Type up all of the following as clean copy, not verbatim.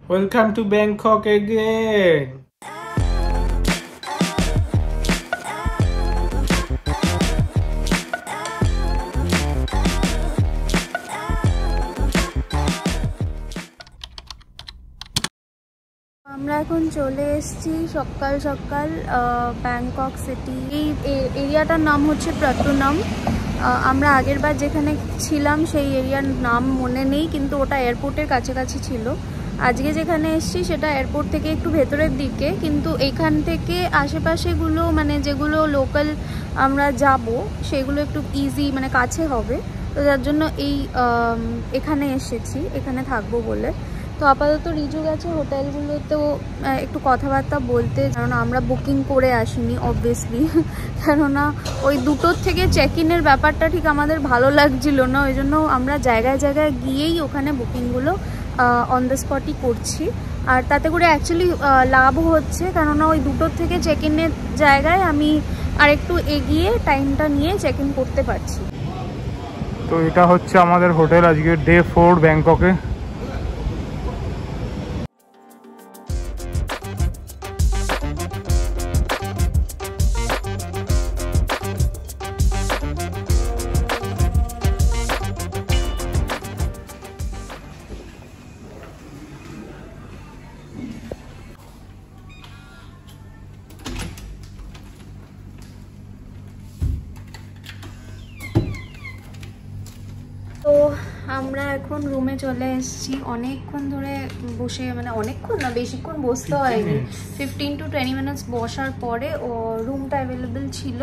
Welcome to Bangkok again. আমরা এখন চলে এসেছি সকাল সকাল ব্যাংকক সিটি। এই এরিয়াটার নাম হচ্ছে প্রাতুনাম। আমরা আগের বার যেখানে ছিলাম সেই এরিয়ার নাম মনে নেই, কিন্তু ওটা এয়ারপোর্টের কাছাকাছি ছিল। আজকে যেখানে এসেছি সেটা এয়ারপোর্ট থেকে একটু ভেতরের দিকে, কিন্তু এখান থেকে আশেপাশেগুলো মানে যেগুলো লোকাল আমরা যাব সেগুলো একটু ইজি মানে কাছে হবে, তো যার জন্য এখানে এসেছি, এখানে থাকবো বলে। তো আপাতত রিজু গেছে হোটেলগুলোতেও একটু কথাবার্তা বলতে, কেননা আমরা বুকিং করে আসিনি অবভিয়াসলি, কেননা ওই দুটোর থেকে চেক ইনের ব্যাপারটা ঠিক আমাদের ভালো লাগছিল না, ওই জন্য আমরা জায়গায় জায়গায় গিয়েই ওখানে বুকিংগুলো অন দ্য স্পটই করছি। আর তাতে করে অ্যাকচুয়ালি লাভও হচ্ছে, কেননা ওই দুটোর থেকে চেক ইনের জায়গায় আমি আরেকটু এগিয়ে টাইমটা নিয়ে চেক ইন করতে পারছি। তো এটা হচ্ছে আমাদের হোটেল আজকে ডে 4 ব্যাংককে। তো আমরা এখন রুমে চলে এসেছি। অনেকক্ষণ ধরে বসে, মানে অনেকক্ষণ না, বেশিক্ষণ বসতে হয়নি, 15 to 20 মিনিটস বসার পরে ও রুমটা অ্যাভেলেবেল ছিল।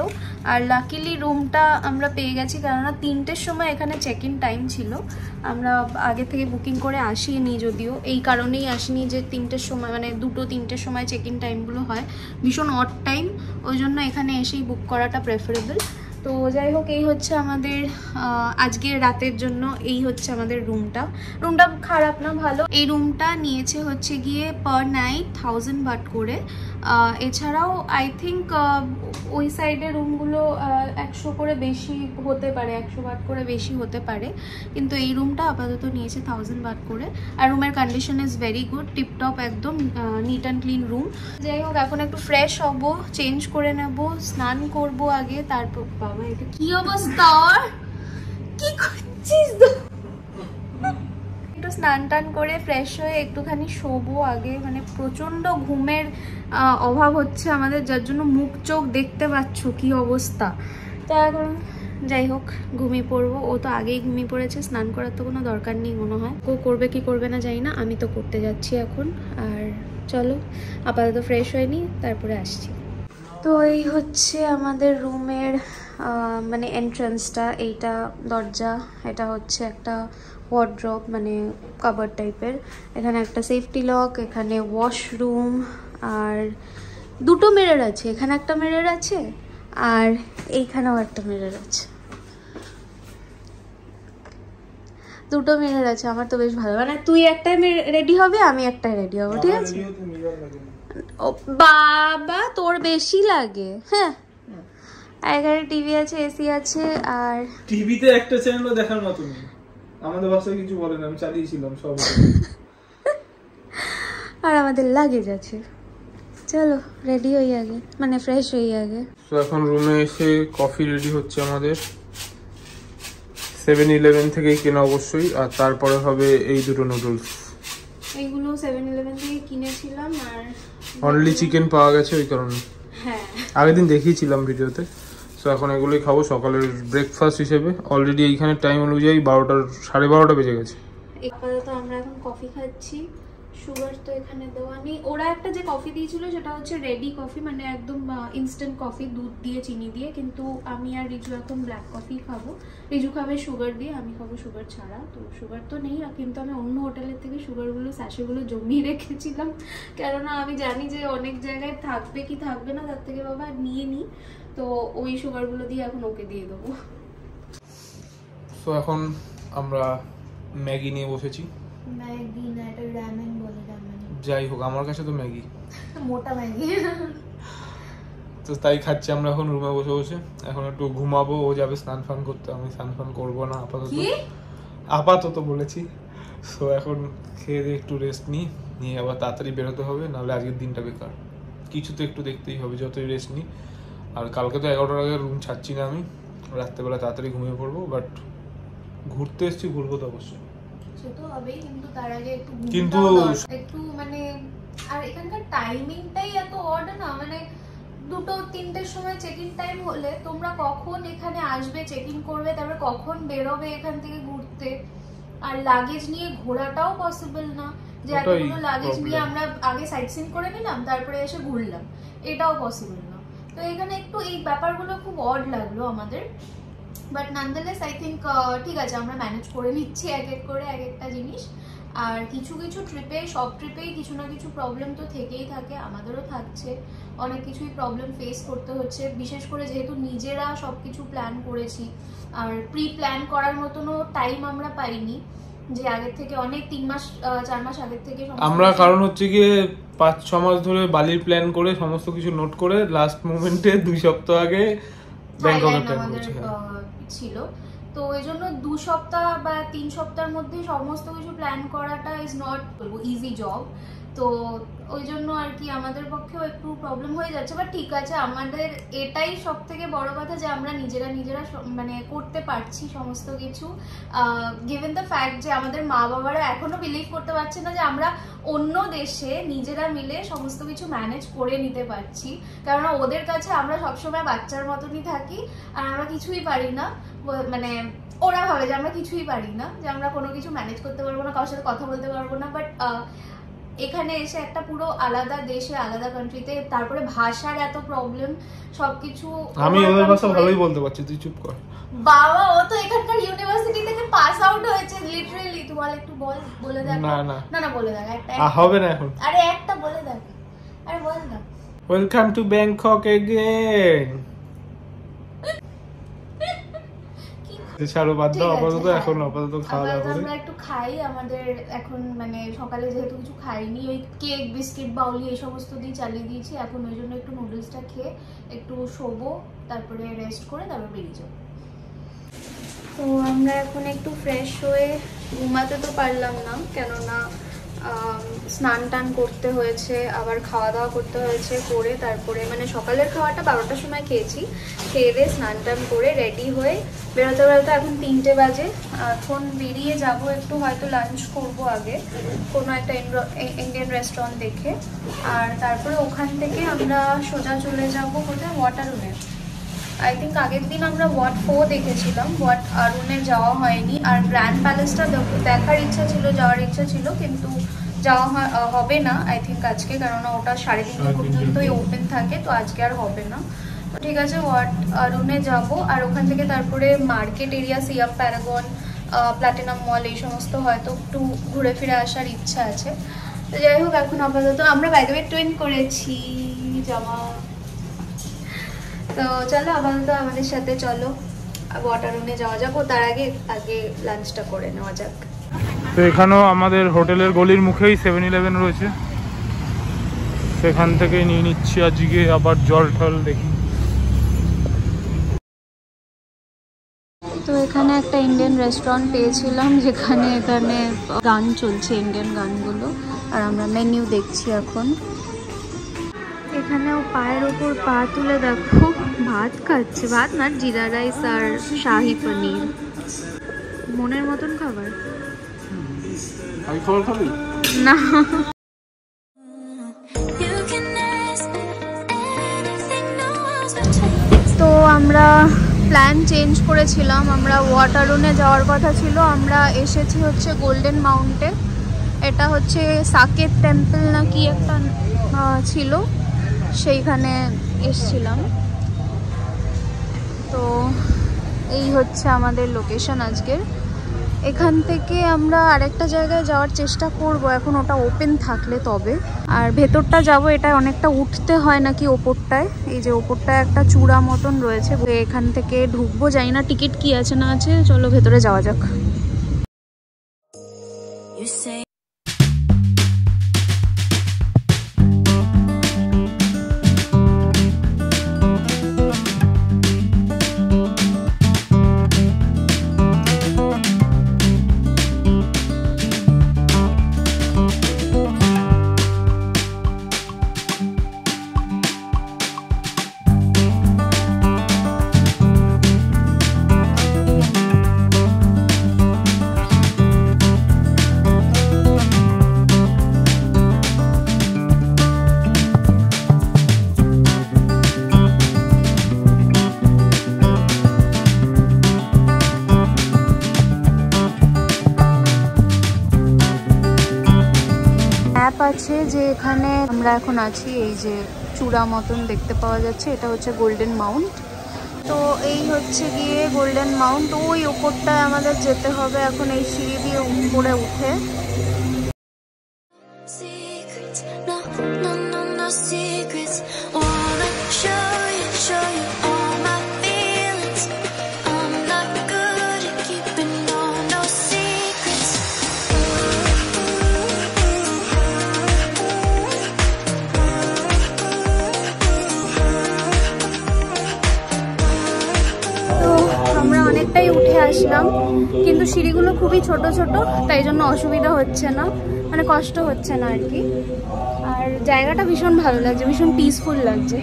আর লাকিলি রুমটা আমরা পেয়ে গেছি, কেননা 3টের সময় এখানে চেক ইন টাইম ছিল। আমরা আগে থেকে বুকিং করে আসিনি, যদিও এই কারণেই আসিনি যে 3টের সময় মানে 2-3টের সময় চেক ইন টাইমগুলো হয়, ভীষণ অড টাইম, ওই জন্য এখানে এসেই বুক করাটা প্রেফারেবল। তো যাই হোক, এই হচ্ছে আমাদের আজকের রাতের জন্য এই হচ্ছে আমাদের রুমটা খারাপ না, ভালো। এই রুমটা নিয়েছে হচ্ছে গিয়ে পার নাইট 1000 বাট করে। এছাড়াও আই থিঙ্ক ওই সাইডের রুমগুলো 100 করে বেশি হতে পারে, 100 বাট করে বেশি হতে পারে, কিন্তু এই রুমটা আপাতত নিয়েছে 1000 বাট করে। আর রুমের condition is very good, tiptop, একদম নিট অ্যান্ড ক্লিন রুম। যাই হোক, এখন একটু ফ্রেশ হব, চেঞ্জ করে নেব, স্নান করব আগে, তারপর বাবা এটা কি অবস্থা, কি করছিস? একটু স্নান টান করে ফ্রেশ হয়ে একটুখানি শোবো আগে, মানে প্রচন্ড ঘুমের অভাব হচ্ছে আমাদের, যার জন্য মুখ চোখ দেখতে পাচ্ছ কি অবস্থা। তো এখন যাই হোক ঘুমিয়ে পড়বো। ও তো আগেই ঘুমিয়ে পড়েছে, স্নান করার তো কোনো দরকার নেই মনে হয়। ও করবে কি করবে না জানি না, আমি তো করতে যাচ্ছি এখন। আর চলো আপাতত ফ্রেশ হয়ে নিই, তারপরে আসছি। তো এই হচ্ছে আমাদের রুমের মানে এন্ট্রান্সটা, এইটা দরজা, এটা হচ্ছে একটা ওয়ার্ড্রপ মানে কাবার্ড টাইপের, এখানে একটা সেফটি লক, এখানে ওয়াশরুম, আর দুটো মিরর আছে, এখানে একটা মিরর আছে আর এইখানেও একটা মিরর আছে, দুটো মিরর আছে। আমার তো বেশ ভালো, মানে তুই একটাই রেডি হবে, আমি একটাই রেডি হবো, ঠিক আছে? ও বাবা, তোর বেশি লাগে। হ্যাঁ, এখানে টিভি আছে, এসি আছে, আর টিভিতে একটা চ্যানেলও দেখার মতো নেই, আমাদের বাসায় কিছু বলে না, আমি চালিয়েছিলাম সব। আর আমাদের লাগেজ আছে। চলো রেডি হই আগে, মানে ফ্রেশ হই আগে। তো এখন রুমে এসে কফি রেডি হচ্ছে আমাদের, 7-11 থেকেই কেনা অবশ্যই, আর তারপরে হবে এই দুটো নুডলস। এইগুলো 7-11 থেকে কিনেছিলাম, আর অনলি চিকেন পাওয়া গেছে ওই কারণে। হ্যাঁ, আগের দিন দেখিয়েছিলাম ভিডিওতে। সো এখন এগুলোই খাবো সকালের ব্রেকফাস্ট হিসেবে। অলরেডি এইখানে টাইম অনুযায়ী 12:30 বেজে গেছে। আপাতত আমরা এখন কফি খাচ্ছি। সুগার তো এখানে দেওয়া নেই। ওরা একটা যে কফি দিয়েছিল সেটা হচ্ছে রেডি কফি, মানে একদম ইনস্ট্যান্ট কফি, দুধ দিয়ে চিনি দিয়ে, কিন্তু আমি আর রিজু এখন ব্ল্যাক কফি খাবো। রিজু খাবে সুগার দিয়ে, আমি খাবো সুগার ছাড়া। তো সুগার তো নেই, কিন্তু আমি অন্য হোটেলের থেকে সুগারগুলো স্যাশেগুলো জমিয়ে রেখেছিলাম, কেননা আমি জানি যে অনেক জায়গায় থাকবে কি থাকবে না, তার থেকে বাবা নিয়ে নিই। তো ওই সুগারগুলো দিয়ে এখন ওকে দিয়ে দেবো। সো এখন আমরা ম্যাগি নিয়ে বসেছি। ম্যাগি না, এটা রামেন বলে, রামেন। যাই হোক, আমার কাছে তো ম্যাগি, মোটা ম্যাগি। তো তাই খাচ্ছি আমরা এখন রুমে বসে বসে। এখন একটু ঘুমাবো, ও যাবে স্নান ফান করতে, আমি স্নান ফান করবো না আপাতত বলেছি। সো এখন খেয়ে দিয়ে একটু রেস্ট নিই, নিয়ে আবার তাড়াতাড়ি বেরোতে হবে, নাহলে আজকের দিনটা বেকার। কিছু তো একটু দেখতেই হবে যতই রেস্ট নিই। আর কালকে তো 11টার আগে রুম ছাড়ছি না আমি, রাত্রেবেলা তাড়াতাড়ি ঘুমিয়ে পড়বো। বাট ঘুরতে এসেছি, ঘুরবো তো অবশ্যই, সে তো হবেই, কিন্তু তার আগে কিন্তু একটু মানে, আর এখানকার টাইমিংটাই এত অড না, মানে 2-3টের সময় চেক ইন টাইম হলে তোমরা কখন এখানে আসবে, চেক ইন করবে, তারপরে কখন বেরোবে এখান থেকে ঘুরতে। আর লাগেজ নিয়ে ঘোরাটাও পসিবল না, যে এতগুলো লাগেজ নিয়ে আমরা আগে সাইট সিন করে নিলাম তারপরে এসে ঘুরলাম, এটাও পসিবল না। তো এখানে একটু এই ব্যাপারগুলো খুব অড লাগলো আমাদের। বাট নানদালেস আই থিঙ্ক ঠিক আছে, আমরা ম্যানেজ করে নিচ্ছি এক এক করে এক একটা জিনিস। আর কিছু কিছু ট্রিপে, সব ট্রিপেই কিছু না কিছু প্রবলেম তো থেকেই থাকে, আমাদেরও থাকছে, অনেক কিছুই প্রবলেম ফেস করতে হচ্ছে। বিশেষ করে যেহেতু নিজেরা সব কিছু প্ল্যান করেছি, আর প্রি প্ল্যান করার মতনও টাইম আমরা পাইনি, যে আগের থেকে অনেক 3 মাস 4 মাস আগের থেকে আমরা, কারণ হচ্ছে গিয়ে 5-6 মাস ধরে বালির প্ল্যান করে সমস্ত কিছু নোট করে লাস্ট মোমেন্টে 2 সপ্তাহ আগে ব্যাংককের প্ল্যান করেছি ছিল। তো ওই জন্য 2 সপ্তাহ বা 3 সপ্তাহের মধ্যে সমস্ত কিছু প্ল্যান করাটা ইজ নট ইজি জব। তো ওই জন্য আর কি আমাদের পক্ষেও একটু প্রবলেম হয়ে যাচ্ছে। বাট ঠিক আছে, আমাদের এটাই সব থেকে বড় কথা যে আমরা নিজেরা মানে করতে পারছি সমস্ত কিছু, গিভেন দ্য ফ্যাক্ট যে আমাদের মা বাবারা এখনো বিলিভ করতে পারছে না যে আমরা অন্য দেশে নিজেরা মিলে সমস্ত কিছু ম্যানেজ করে নিতে পারছি। কারণ ওদের কাছে আমরা সবসময় বাচ্চার মতনই থাকি, আর আমরা কিছুই পারি না। মানে ওরা ভাবে যে আমরা কিছুই পারি না, যে আমরা কোনো কিছু ম্যানেজ করতে পারবো না, কারোর সাথে কথা বলতে পারবো না। বাট এখানে এসে একটা পুরো আলাদা দেশে, আলাদা কান্ট্রিতে, তারপরে ভাষার এত প্রবলেম, সবকিছু। আমি ওদের ভাষা ভালোই বলতে পারছি, তুই চুপ কর বাবা, ও তো এখানকার ইউনিভার্সিটি থেকে পাস আউট হয়েছে লিটারালি। তুই বল, একটু বলে দেখ। না বলে দেখ একটা। হবে না এখন। আরে একটা বলে দেখ, আরে বল না। Welcome to Bangkok again. ছাড়ো, বাদ দাও আপাতত। এখন আপাতত খাওয়া দাওয়া করে আমরা একটু খাই। আমাদের এখন মানে সকালে যেহেতু কিছু খাইনি, ওই কেক বিস্কিট বাউলি এই সমস্ত দিয়ে চালিয়ে দিয়েছি। এখন ওই জন্য একটু নুডলসটা খেয়ে একটু শোবো, তারপরে রেস্ট করে তারপর বেরিয়ে যাবো। তো আমরা এখন একটু ফ্রেশ হয়ে, ঘুমাতে তো পারলাম না, কেননা স্নান টান করতে হয়েছে, আবার খাওয়া দাওয়া করতে হয়েছে। করে তারপরে মানে সকালের খাওয়াটা 12টার সময় খেয়েছি, খেয়ে দিয়ে স্নান টান করে রেডি হয়ে বেরোতে এখন 3টে বাজে। এখন বেরিয়ে যাব, একটু হয়তো লাঞ্চ করব আগে কোনো একটা ইন্ডিয়ান রেস্টুরেন্ট দেখে। আর তারপরে ওখান থেকে আমরা সোজা চলে যাব কোথায়, ওয়াটারুনে। আই থিঙ্ক আগের দিন আমরা ওয়াট 4 দেখেছিলাম, ওয়াট আরুনে যাওয়া হয়নি। আর গ্র্যান্ড প্যালেসটা দেখার ইচ্ছা ছিল, যাওয়ার ইচ্ছা ছিল, কিন্তু যাওয়া হবে না আই থিঙ্ক আজকে, কেননা ওটা 3:30 পর্যন্তই ওপেন থাকে, তো আজকে আর হবে না। তো ঠিক আছে, ওয়াট আরুনে যাব। আর ওখান থেকে তারপরে মার্কেট এরিয়া, সিয়াম প্যারাগন, প্ল্যাটিনাম মল, এই সমস্ত হয়তো একটু ঘুরে ফিরে আসার ইচ্ছা আছে। তো যাই হোক, এখন আপাতত আমরা বাই দ্য ওয়ে টুইন করেছি জামা। তো চলো আপাতত আমাদের সাথে চলো ওয়াটারুনে যাওয়া যাক। তার আগে লাঞ্চটা করে নেওয়া যাক। তো এখানেও আমাদের হোটেলের গলির মুখেই 7-Eleven রয়েছে, সেখান থেকে নিয়ে নিচ্ছি আজকে আবার জল টল দেখি। তো এখানে একটা ইন্ডিয়ান রেস্টুরেন্ট পেয়েছিলাম, যেখানে গান চলছে, ইন্ডিয়ান গানগুলো, আর আমরা মেনু দেখছি এখন। এখানেও পায়ের ওপর পা তুলে দেখো ভাত খাচ্ছে, ভাত না, জিরা রাইস আর শাহি পনির। মনের মতন খাবার না। তো আমরা প্ল্যান চেঞ্জ করেছিলাম, আমরা ওয়াটারুনে যাওয়ার কথা ছিল, আমরা এসেছি হচ্ছে গোল্ডেন মাউন্টে। এটা হচ্ছে সাকেত টেম্পল না কি একটা ছিল, সেইখানে এসছিলাম। তো এই হচ্ছে আমাদের লোকেশন আজকের। এখান থেকে আমরা আরেকটা জায়গায় যাওয়ার চেষ্টা করব, এখন ওটা ওপেন থাকলে তবে। আর ভেতরটা যাব, এটা অনেকটা উঠতে হয় নাকি ওপরটায়, এই যে ওপরটায় একটা চূড়া মতন রয়েছে, এখান থেকে ঢুকবো। জানি না টিকিট কি আছে না আছে, চলো ভেতরে যাওয়া যাক। আছে যে এখানে আমরা এখন আছি, এই যে চূড়া মতন দেখতে পাওয়া যাচ্ছে, এটা হচ্ছে গোল্ডেন মাউন্ট। তো এই হচ্ছে গিয়ে গোল্ডেন মাউন্ট, ওই ওপরটায় আমাদের যেতে হবে এখন এই সিঁড়ি দিয়ে উপরে উঠে। অনেকটাই উঠে আসলাম, কিন্তু সিঁড়িগুলো খুবই ছোট ছোট, তাই জন্য অসুবিধা হচ্ছে না, মানে কষ্ট হচ্ছে না আর কি। আর জায়গাটা ভীষণ ভালো লাগছে, ভীষণ পিসফুল লাগছে।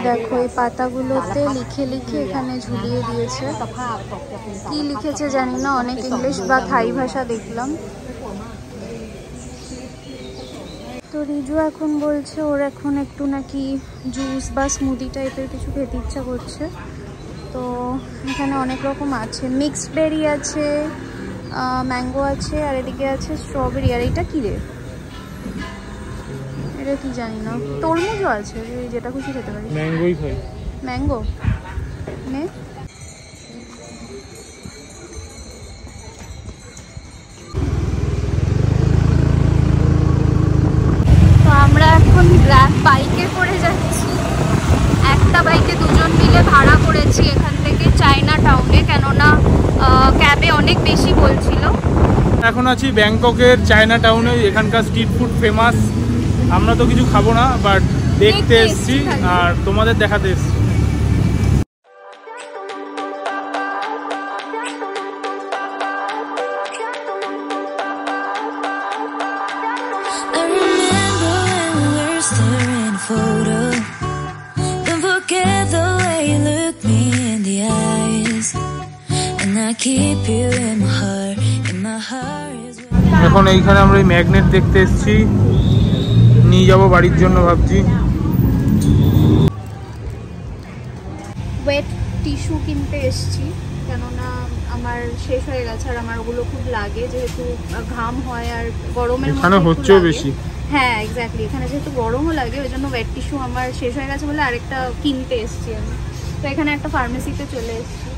দেখো এই পাতাগুলোতে লিখে লিখে এখানে ঝুলিয়ে দিয়েছে, কি লিখেছে জানি না, অনেক ইংলিশ বা থাই ভাষা দেখলাম। তো রিজু এখন বলছে ওর এখন একটু নাকি জুস বা স্মুদি টাইপের কিছু খেতে ইচ্ছা করছে। তো এখানে অনেক রকম আছে, মিক্সড বেরি আছে, ম্যাঙ্গো আছে, আর এদিকে আছে স্ট্রবেরি। আর এটা কি রে, এটা কি জানি না, তরমুজও আছে, যেটা খুশি খেতে পারি। ম্যাঙ্গোই খাই, ম্যাঙ্গো নে। তো আমরা এখন বাইকে করে যাচ্ছি, একটা বাইকে দুজন মিলে ভাড়া করেছি এখান থেকে চায়না টাউনে, কেননা ক্যাবে অনেক বেশি বলছিল। এখন আছি ব্যাংককের চায়না টাউনে, এখানকার স্ট্রিট ফুড ফেমাস। আমরা তো কিছু খাবো না, বাট দেখতে এসছি আর তোমাদের দেখাতে এসছি। এখন এইখানে আমরা এই ম্যাগনেট দেখতে এসেছি, নিয়ে যাবো বাড়ির জন্য ভাবছি। ওয়েট টিস্যু কিনতে এসেছি, কেননা আমার শেষ হয়ে গেছে আর আমার ওগুলো খুব লাগে, যেহেতু ঘাম হয় আর গরমের এখানে হচ্ছেও বেশি। হ্যাঁ এক্স্যাক্টলি, এখানে যেহেতু গরমও লাগে ওই জন্য ওয়েট টিস্যু আমার শেষ হয়ে গেছে বলে আরেকটা কিনতে এসেছি আমি। তো এখানে একটা ফার্মেসিতে চলে এসেছি,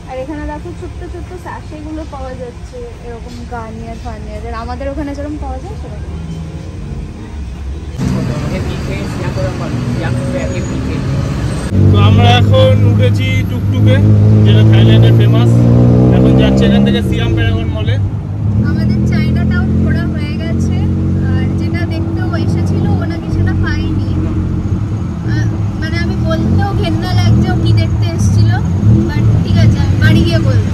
আর এখানে দেখো ছোট্ট ছোট্ট স্যাশেগুলো পাওয়া যাচ্ছে, এরকম গার্নিয়ার ফার্নিয়ার, আমাদের ওখানে যেরকম পাওয়া যায় সেরকম। তো আমরা এখন উঠেছি টুকটুকে, যেটা থাইল্যান্ডের ফেমাস। এখন যাচ্ছি এখান থেকে সিয়াম প্যারাগন মলে। আমাদের চায়না টাউন ঘোরা হয়ে গেছে, আর যেটা দেখতেও এসেছিল ও নাকি সেটা পাইনি, মানে আমি বলতেও ঘেন্না লাগছে ও কি দেখতে এসেছিল, বাট ঠিক আছে আমি বাড়ি গিয়ে বলবো।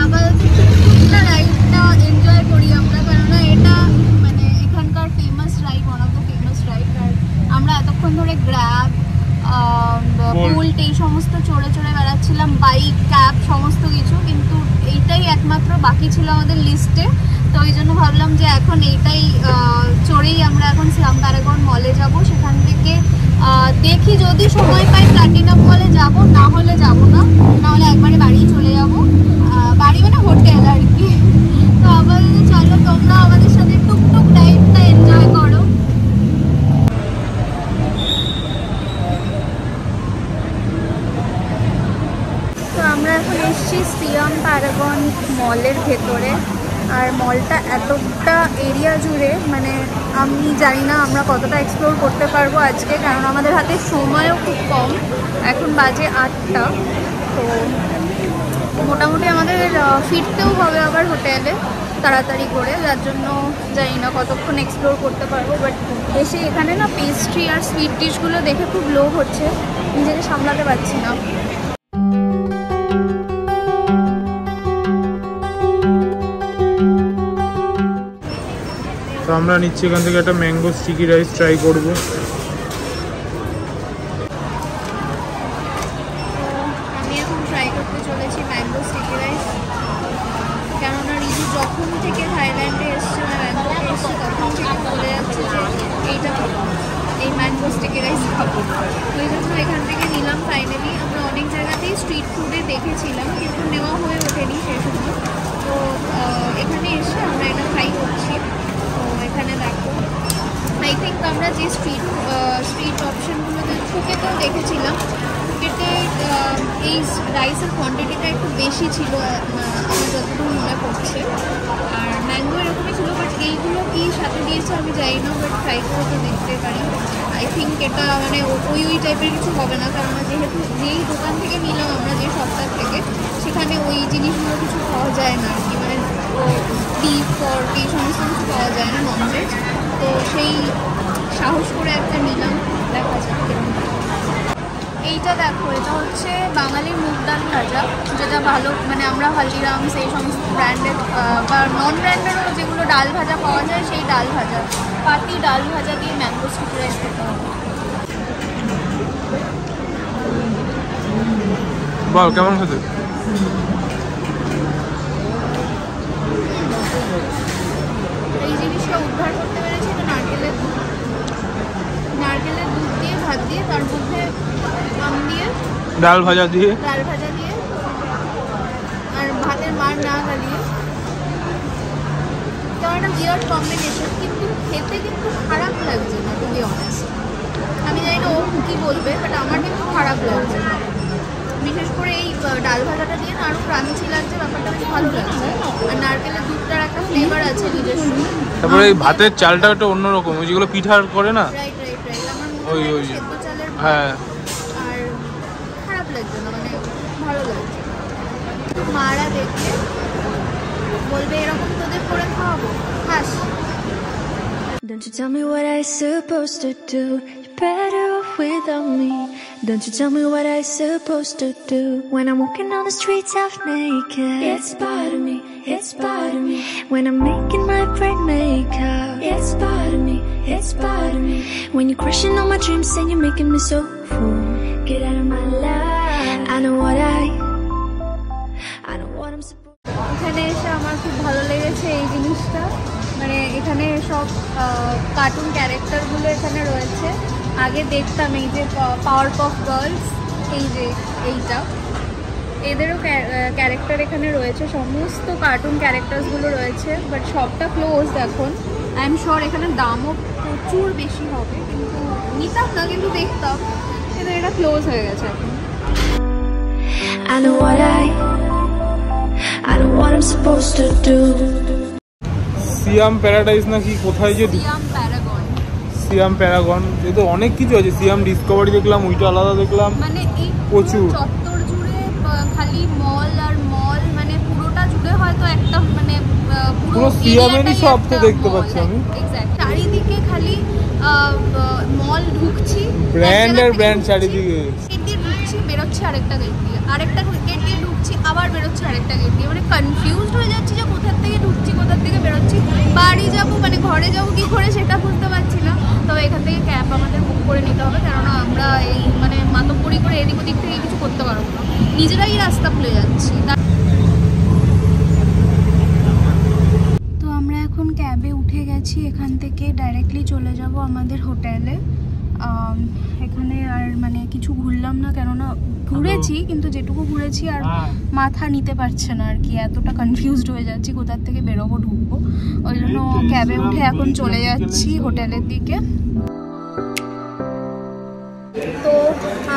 আপাতত টুকটুকটা রাইডটা এনজয় করি আমরা, কেননা এটা মানে এখানকার famous ride, one of the famous ride. আর আমরা এতক্ষণ ধরে গ্র্যাব, বুল্ট এই সমস্ত চড়ে চড়ে বেড়াচ্ছিলাম, বাইক, ক্যাব সমস্ত কিছু, কিন্তু এইটাই একমাত্র বাকি ছিল আমাদের লিস্টে। তো ওই জন্য ভাবলাম যে এখন এইটাই চড়েই আমরা এখন সিয়াম প্যারাগন মলে যাব। সেখান থেকে দেখি যদি সময় পাই প্ল্যাটিনাম মলে যাব, না হলে যাব না, নাহলে একবারে বাড়ি চলে যাব, বাড়ি মানে হোটেল আর কি। তো আপাতত চলো তোমরা আমাদের সাথে টুকটুক রাইডটা এনজয় করো। তো আমরা এখন এসেছি সিয়াম প্যারাগন মলের ভেতরে, আর মলটা এতটা এরিয়া জুড়ে, মানে আমি জানি না আমরা কতটা এক্সপ্লোর করতে পারবো আজকে, কারণ আমাদের হাতে সময়ও খুব কম, এখন বাজে 8টা। তো মোটামুটি আমাদের ফিরতেও হবে আবার হোটেলে তাড়াতাড়ি করে, যার জন্য জানি না কতক্ষণ এক্সপ্লোর করতে পারবো। বাট এসে এখানে না পেস্ট্রি আর সুইট ডিশগুলো দেখে খুব লোভ হচ্ছে, নিজেকে সামলাতে পারছি না। আমরা নিচ্ছি এখান থেকে একটা ম্যাঙ্গো স্টিকি রাইস ট্রাই করব। আমি এখন ট্রাই করতে চলেছি ম্যাঙ্গো স্টিকি রাইস। কেননা রিজু যখন থেকে থাইল্যান্ডে এসছে বা ব্যাংককে এসছে তখন থেকে বলে যাচ্ছে যে এইটা খাবো, এই ম্যাঙ্গো স্টিকি রাইস খাবো। ওই জন্য এখান থেকে নিলাম ফাইনালি। আমরা অনেক জায়গাতেই স্ট্রিট ফুডে দেখেছিলাম কিন্তু নেওয়া হয়ে ওঠেনি সেসময়। তো এখানে এসে আমরা এটা ট্রাই করছি। তো এখানে দেখো, আই থিঙ্ক আমরা যে স্ট্রিট অপশানগুলোতে ফুকেতেও দেখেছিলাম, ফুকেতে এই রাইসের কোয়ান্টিটিটা একটু বেশি ছিল আমার যতটুকু মনে পড়ছে। আর ম্যাঙ্গো এরকমই ছিল, বাট এইগুলো কি সাথে দিয়েছে আমি জানি না, বাট ট্রাই করে তো দেখতে পারি। আই থিঙ্ক এটা মানে ওই টাইপের কিছু হবে না, কারণ যেহেতু যেই দোকান থেকে নিলাম আমরা, যে সপ্তাহ থেকে, সেখানে ওই জিনিসগুলো কিছু পাওয়া যায় না আর কি, মানে বিফ পর্ক এই সমস্ত কিছু পাওয়া যায় না, ননভেজ। তো সেই সাহস করে একটা নিলাম, দেখা যাক কিরকম। এইটা দেখো, এটা হচ্ছে বাঙালির মুগ ডাল ভাজা, যেটা ভালো মানে আমরা হালদিরামস এই সমস্ত ব্র্যান্ডের বা নন ব্র্যান্ডেরও যেগুলো ডাল ভাজা পাওয়া যায়, সেই ডাল ভাজা, পাতি ডাল ভাজা দিয়ে ম্যাঙ্গো স্টিকি রাইস খেতে হবে। বল কেমন খেতে? এই জিনিসটা উদ্ধার করতে পেরেছি, এটা নারকেলের দুধ দিয়ে ভাত দিয়ে, তার মধ্যে আম দিয়ে, ডাল ভাজা দিয়ে আর ভাতের মার না গালিয়ে। তো একটা বিরাট কম্বিনেশন, কিন্তু খেতে কিন্তু খারাপ লাগছে না, টু বি অনেস্ট। আমি জানি না ও কী বলবে, বাট আমার কিন্তু খারাপ লাগছে না। বিশেষ করে এই ডাল ভাজাটা দিয়ে না আরও ক্রাঞ্চি লাগছে, ব্যাপারটা বেশ ভালো লাগছে। আর নারকেলের দুধটার একটা ফ্লেভার আছে নিজস্ব। তারপরে এই ভাতের চালটা একটা অন্যরকম, ওই যেগুলো পিঠার করে না, রাইট আমার মনে হয় সেদ্ধ চালের। হ্যাঁ, আর খারাপ লাগছে না, মানে ভালো লাগছে। মারা দেখলে বলবে এরকম তোদের করে খাওয়াবো, খাস। Don't you tell me what I supposed to do? You're better off without me. Don't you tell me what I supposed to do when I'm walking on the streets half naked? It's part of me, it's part of me. When I'm making my brain make up, it's part of me, it's part of me. When you're crushing on my dreams and you're making me so full, get out of my life. I know what I'm supposed. এখানে এসে আমার খুব ভালো লেগেছে এই জিনিসটা, মানে এখানে সব কার্টুন ক্যারেক্টারগুলো এখানে রয়েছে। আগে দেখতাম এই যে পাওয়ারপফ গার্লস, এই যে এইটা, এদেরও ক্যারেক্টার এখানে রয়েছে, সমস্ত কার্টুন ক্যারেক্টার্সগুলো রয়েছে, বাট সবটা ক্লোজ এখন। আই এম শিওর এখানে দামও প্রচুর বেশি হবে, কিন্তু নিতাম না, কিন্তু দেখতাম। কিন্তু এটা ক্লোজ হয়ে গেছে এখন। I know what I'm supposed to do. Siam paradise নাকি কোথায় যে, সিয়াম প্যারাগন, এ তো অনেক কিছু আছে। সিয়াম ডিসকভারি দেখলাম, ওইটা আলাদা দেখলাম, মানে এই প্রচুর চত্বর জুড়ে খালি মল আর মল, মানে পুরোটা জুড়ে হয়তো একটা মানে পুরো সিয়ামেরই সব তো দেখতে পাচ্ছি আমি। এক্স্যাক্ট, চারিদিকে খালি মল, ঢুকছি ব্র্যান্ড আর ব্র্যান্ড, চারিদিকে গেট দিয়ে ঢুকছি, বেরোচ্ছি আরেকটা গেট দিয়ে, আরেকটা গেট দিয়ে ঢুকছি, আবার বেরোচ্ছি আরেকটা গেট দিয়ে, মানে কনফিউজড হয়ে যাচ্ছি যে কোথার থেকে ঢুকছি, কোথার থেকে বেরোচ্ছি, বাড়ি যাবো মানে ঘরে যাবো কি করে সেটা বুঝতে পারছি না। তবে এখান থেকে ক্যাব আমাদের বুক করে নিতে হবে, কেননা আমরা এই মানে মাতব্বরি করে এদিক ওদিক থেকে কিছু করতে পারবো না, নিজেরাই রাস্তা ভুলে যাচ্ছি। তো আমরা এখন ক্যাবে উঠে গেছি, এখান থেকে ডাইরেক্টলি চলে যাব আমাদের হোটেলে। এখানে আর মানে কিছু ঘুরলাম না, কেননা ঘুরেছি কিন্তু যেটুকু ঘুরেছি আর মাথা নিতে পারছে না আর কি, এতটা কনফিউজড হয়ে যাচ্ছি কোথার থেকে বেরোবো ঢুকবো। ওই জন্য ক্যাবে উঠে এখন চলে যাচ্ছি হোটেলের দিকে। তো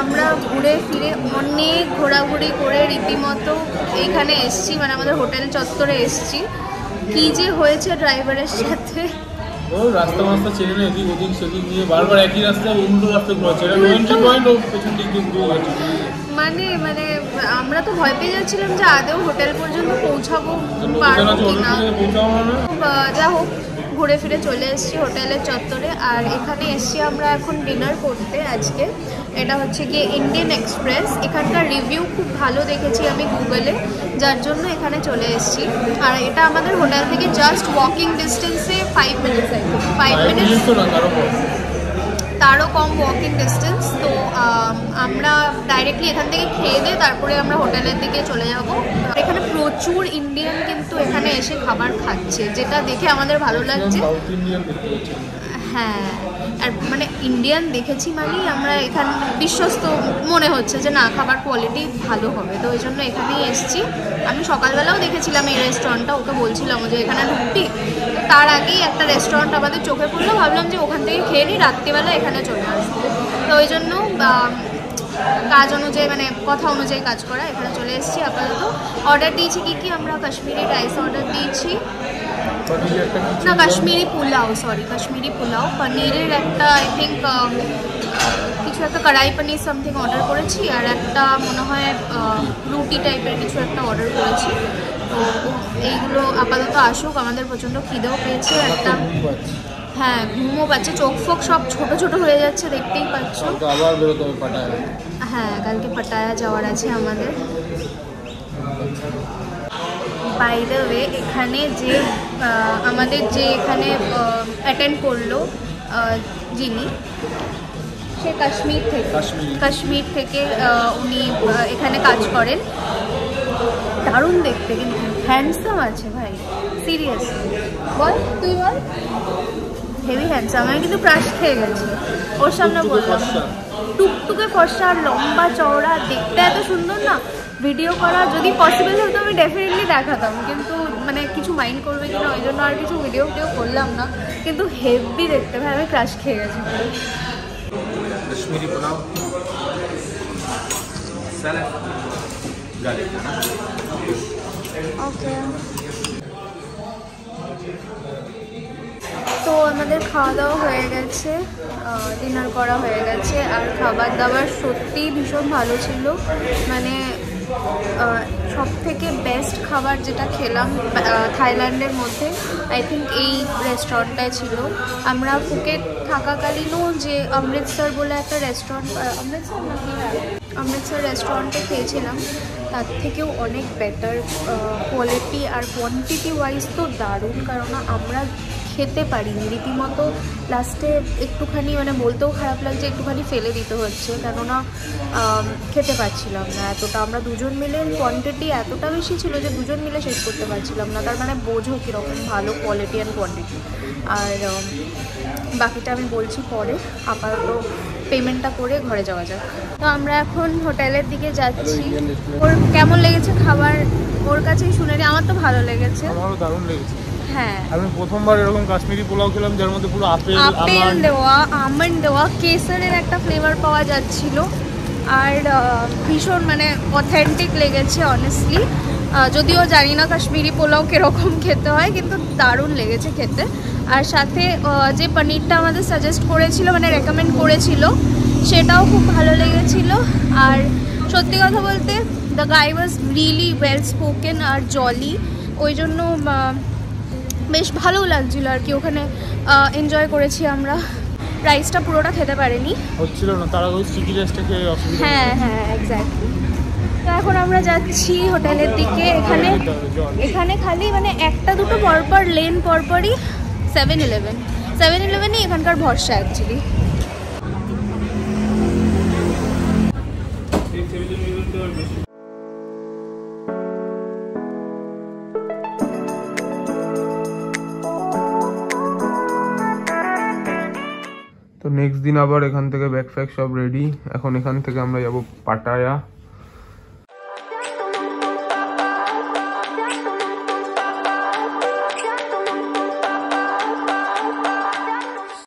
আমরা ঘুরে ফিরে অনেক ঘোরাঘুরি করে রীতিমতো এইখানে এসছি, মানে আমাদের হোটেল চত্বরে এসছি। কি যে হয়েছে ড্রাইভারের সাথে, ও রাস্তা মাস্তা চেনে না, এদিক ওদিক সেদিক নিয়ে বারবার একই রাস্তায় উল্টো রাস্তা ঘোরাচ্ছে, এটা নো এন্ট্রি পয়েন্ট, ও পেছন দিক দিয়ে ঘুরে যাচ্ছে। মানে আমরা তো ভয় পেয়ে যাচ্ছিলাম যে আদৌ হোটেল পর্যন্ত পৌঁছাবো পারবো কিনা। যা হোক ঘুরে ফিরে চলে এসেছি হোটেলের চত্বরে। আর এখানে এসেছি আমরা এখন ডিনার করতে আজকে। এটা হচ্ছে গিয়ে ইন্ডিয়ান এক্সপ্রেস। এখানকার রিভিউ খুব ভালো দেখেছি আমি গুগলে, যার জন্য এখানে চলে এসেছি। আর এটা আমাদের হোটেল থেকে জাস্ট ওয়াকিং ডিস্টেন্সে 5 মিনিটস, 5 মিনিটস তারও কম ওয়াকিং ডিস্টেন্স। তো আমরা ডাইরেক্টলি এখান থেকে খেয়ে দিয়ে তারপরে আমরা হোটেলের দিকে চলে যাব। এখানে প্রচুর ইন্ডিয়ান কিন্তু এখানে এসে খাবার খাচ্ছে, যেটা দেখে আমাদের ভালো লাগছে। হ্যাঁ, আর মানে ইন্ডিয়ান দেখেছি মানেই আমরা এখানে বিশ্বস্ত মনে হচ্ছে যে না, খাবার কোয়ালিটি ভালো হবে, তো ওই জন্য এখানেই এসেছি। আমি সকালবেলাও দেখেছিলাম এই রেস্টুরেন্টটা, ওকে বলছিলাম যে এখানে ঢুকবি, তার আগেই একটা রেস্টুরেন্ট আমাদের চোখে পড়লো, ভাবলাম যে ওখান থেকে খেয়ে নিই, রাত্রিবেলা এখানে চলে আসবো। তো ওই জন্য কাজ অনুযায়ী মানে কথা অনুযায়ী কাজ করা, এখানে চলে এসেছি। আপাতত অর্ডার দিয়েছি কি আমরা কাশ্মীরি রাইস অর্ডার দিয়েছি, না কাশ্মীরি পোলাও, সরি কাশ্মীরি পোলাও, পনিরের একটা আই থিঙ্ক কিছু একটা কড়াই পনির সামথিং অর্ডার করেছি, আর একটা মনে হয় রুটি টাইপের কিছু একটা অর্ডার করেছি। তো এইগুলো আপাতত আসুক, আমাদের প্রচণ্ড খিদেও পেয়েছে একটা, হ্যাঁ ঘুমও পাচ্ছে, চোখ ফোক সব ছোট ছোট হয়ে যাচ্ছে, দেখতেই পাচ্ছ। হ্যাঁ, কালকে পাটায়া যাওয়ার আছে আমাদের। বাই দ্য ওয়ে, এখানে যে আমাদের যে এখানে অ্যাটেন্ড করলো যিনি, সে কাশ্মীর থেকে উনি এখানে কাজ করেন। দারুণ দেখতে, কিন্তু হ্যান্ডসাম আছে ভাই, সিরিয়াসলি। বল তুই বল। হেভি হ্যান্ডসাম, আমি কিন্তু ক্রাশ খেয়ে গেছি ওর সামনে। বললাম টুকটুকে ফর্সা, লম্বা চওড়া, দেখতে এত সুন্দর না। ভিডিও করা যদি পসিবল হতো আমি ডেফিনেটলি দেখাতাম, কিন্তু মানে কিছু মাইন্ড করবে কিনা ওই জন্য আর কিছু ভিডিও করলাম না। কিন্তু হেভি দেখতে ভাই, আমি ক্রাশ খেয়ে গেছি। Kashmiri pulao, salad, garlic. Okay, তো আমাদের খাওয়া দাওয়া হয়ে গেছে, ডিনার করা হয়ে গেছে। আর খাবার দাবার সত্যিই ভীষণ ভালো ছিল, মানে সব থেকে বেস্ট খাবার যেটা খেলাম থাইল্যান্ডের মধ্যে আই থিঙ্ক এই রেস্টুরেন্টটাই ছিল। আমরা ফুকেট থাকাকালীনও যে অমৃতসর বলে একটা রেস্টুরেন্ট, অমৃতসর রেস্টুরেন্টে খেয়েছিলাম, তার থেকেও অনেক বেটার কোয়ালিটি আর কোয়ান্টিটি ওয়াইজ তো দারুণ। কারণ আমরা খেতে পারিনি রীতিমতো, লাস্টে একটুখানি মানে বলতেও খারাপ লাগছে, একটুখানি ফেলে দিতে হচ্ছে, কেননা খেতে পারছিলাম না এতটা। আমরা দুজন মিলে কোয়ান্টিটি এতটা বেশি ছিল যে দুজন মিলে শেষ করতে পারছিলাম না, তার মানে বোঝো কীরকম ভালো কোয়ালিটি অ্যান্ড কোয়ান্টিটি। আর বাকিটা আমি বলছি পরে, আপাতত পেমেন্টটা করে ঘরে যাওয়া যাক। তো আমরা এখন হোটেলের দিকে যাচ্ছি। ওর কেমন লেগেছে খাবার ওর কাছেই শুনে নিই। আমার তো ভালো লেগেছে, আমারও দারুণ লেগেছে। হ্যাঁ, আমি প্রথমবার এরকম কাশ্মীরি পোলাও খেলাম যার মধ্যে পুরো আপেল দেওয়া, আমন্ড দেওয়া, কেসারের একটা ফ্লেভার পাওয়া যাচ্ছিল। আর ভীষণ মানে অথেন্টিক লেগেছে অনেস্টলি। যদিও জানি না কাশ্মীরি পোলাও কীরকম খেতে হয়, কিন্তু দারুণ লেগেছে খেতে। আর সাথে যে পনিরটা আমাদের সাজেস্ট করেছিল, মানে রেকমেন্ড করেছিল, সেটাও খুব ভালো লেগেছিল। আর সত্যি কথা বলতে the guy was really well spoken আর জলি, ওই জন্য বেশ ভালোও লাগছিলো আর কি। ওখানে এনজয় করেছি আমরা। রাইসটা পুরোটা খেতে পারিনি, হচ্ছিল না, তারা ওই স্টিকি রাইসটা খেয়ে অসুবিধা। হ্যাঁ হ্যাঁ এক্স্যাক্টলি। তো এখন আমরা যাচ্ছি হোটেলের দিকে। এখানে খালি মানে একটা দুটো পরপর লেন পরপরই 7-Eleven-ই এখানকার ভরসা অ্যাকচুয়ালি। তো নেক্সট দিন আবার এখান থেকে ব্যাগ ফ্যাগ সব রেডি। এখন এখান থেকে আমরা যাব পাটায়া।